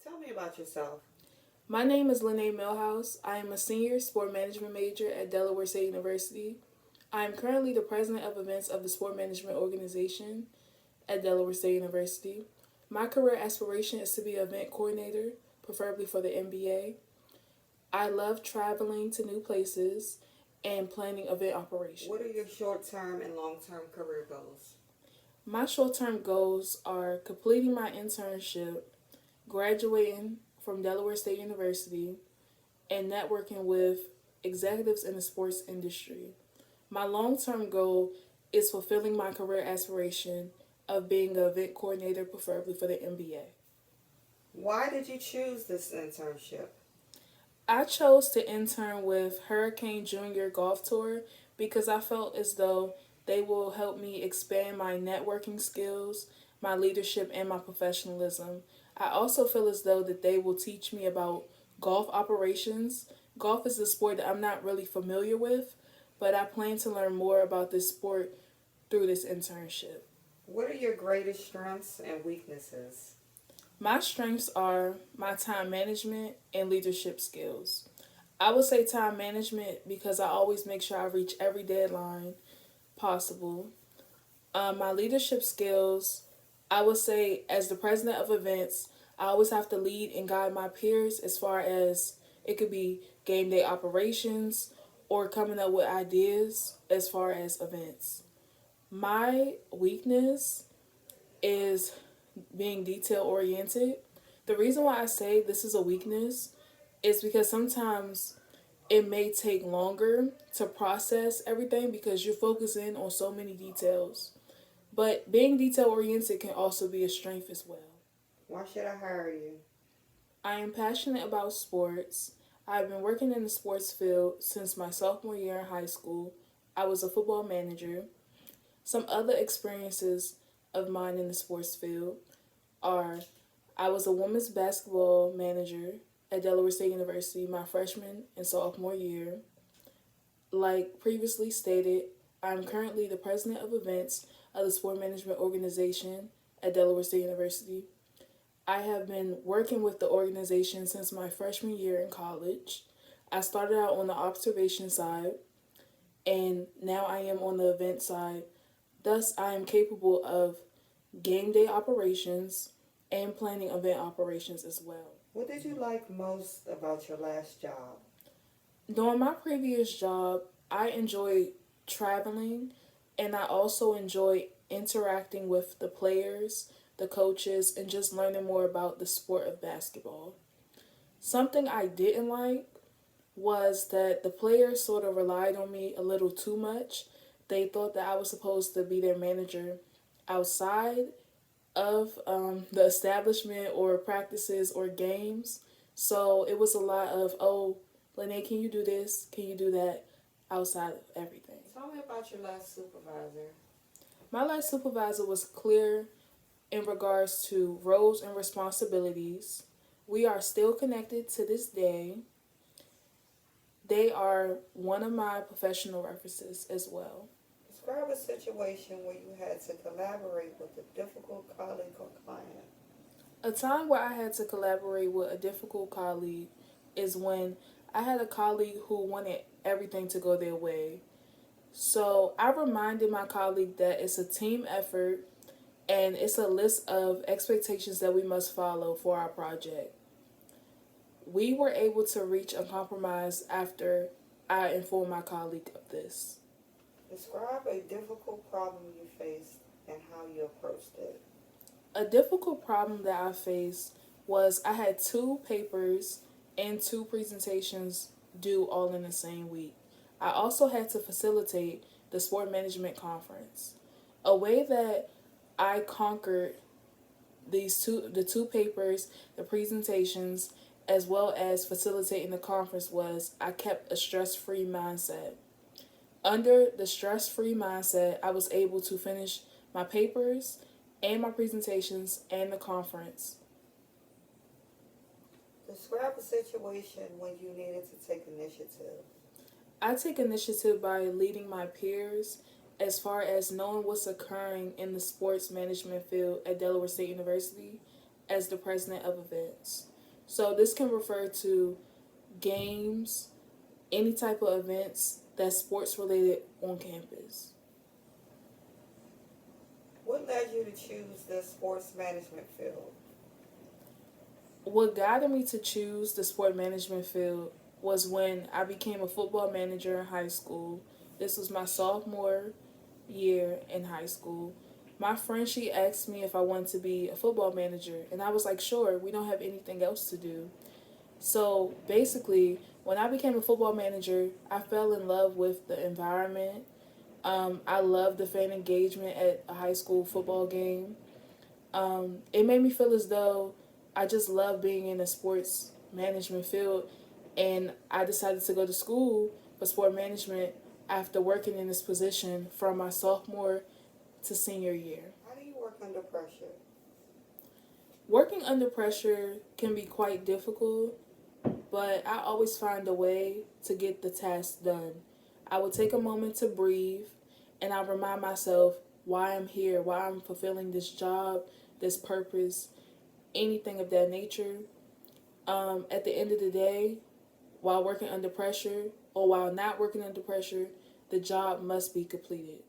Tell me about yourself. My name is Lene Millhouse. I am a senior sport management major at Delaware State University. I am currently the president of events of the sport management organization at Delaware State University. My career aspiration is to be an event coordinator, preferably for the NBA. I love traveling to new places and planning event What are operations. your short term and long term career goals? My short term goals are completing my internship, graduating from Delaware State University, and networking with executives in the sports industry. My long term goal is fulfilling my career aspiration of being an event coordinator, preferably for the NBA. Why did you choose this internship? I chose to intern with Hurricane Junior Golf Tour because I felt as though they will help me expand my networking skills, my leadership, and my professionalism. I also feel as though that they will teach me about golf operations. Golf is a sport that I'm not really familiar with, but I plan to learn more about this sport through this internship. What are your greatest strengths and weaknesses? My strengths are my time management and leadership skills. I would say time management because I always make sure I reach every deadline possible. My leadership skills, I would say, as the president of events, I always have to lead and guide my peers as far as it could be game day operations or coming up with ideas as far as events. My weakness is being detail oriented. The reason why I say this is a weakness is because sometimes it may take longer to process everything because you're focusing on so many details. But being detail oriented can also be a strength as well. Why should I hire you? I am passionate about sports. I've been working in the sports field since my sophomore year in high school. I was a football manager. Some other experiences of mine in the sports field are I was a women's basketball manager at Delaware State University my freshman and sophomore year. Like previously stated, I'm currently the president of events of the sport management organization at Delaware State University. I have been working with the organization since my freshman year in college. I started out on the observation side and now I am on the event side. Thus, I am capable of game day operations and planning event operations as well. What did you like most about your last job? During my previous job, I enjoyed traveling and I also enjoyed interacting with the players, the coaches, and just learning more about the sport of basketball. Something I didn't like was that the players sort of relied on me a little too much. They thought that I was supposed to be their manager outside of the establishment or practices or games. So it was a lot of, oh, Lene, can you do this? Can you do that outside of everything? Tell me about your last supervisor. My last supervisor was clear in regards to roles and responsibilities. We are still connected to this day. They are one of my professional references as well. Describe a situation where you had to collaborate with a difficult colleague or client. A time where I had to collaborate with a difficult colleague is when I had a colleague who wanted everything to go their way. So I reminded my colleague that it's a team effort and it's a list of expectations that we must follow for our project. We were able to reach a compromise after I informed my colleague of this. Describe a difficult problem you faced and how you approached it. A difficult problem that I faced was I had two papers and two presentations due all in the same week. I also had to facilitate the sport management conference. A way that I conquered the two papers, the presentations, as well as facilitating the conference was I kept a stress-free mindset. Under the stress-free mindset, I was able to finish my papers and my presentations and the conference. Describe a situation when you needed to take initiative. I take initiative by leading my peers as far as knowing what's occurring in the sports management field at Delaware State University as the president of events. So this can refer to games, any type of events that's sports related on campus. What led you to choose the sports management field? What guided me to choose the sport management field was when I became a football manager in high school. This was my sophomore year in high school. My friend, she asked me if I wanted to be a football manager, and I was like, sure, we don't have anything else to do. So basically, when I became a football manager, I fell in love with the environment. I loved the fan engagement at a high school football game. It made me feel as though I just love being in a sports management field, and I decided to go to school for sport management after working in this position from my sophomore to senior year. How do you work under pressure? Working under pressure can be quite difficult, but I always find a way to get the task done. I will take a moment to breathe, and I remind myself why I'm here, why I'm fulfilling this job, this purpose, anything of that nature. At the end of the day, while working under pressure or while not working under pressure, the job must be completed.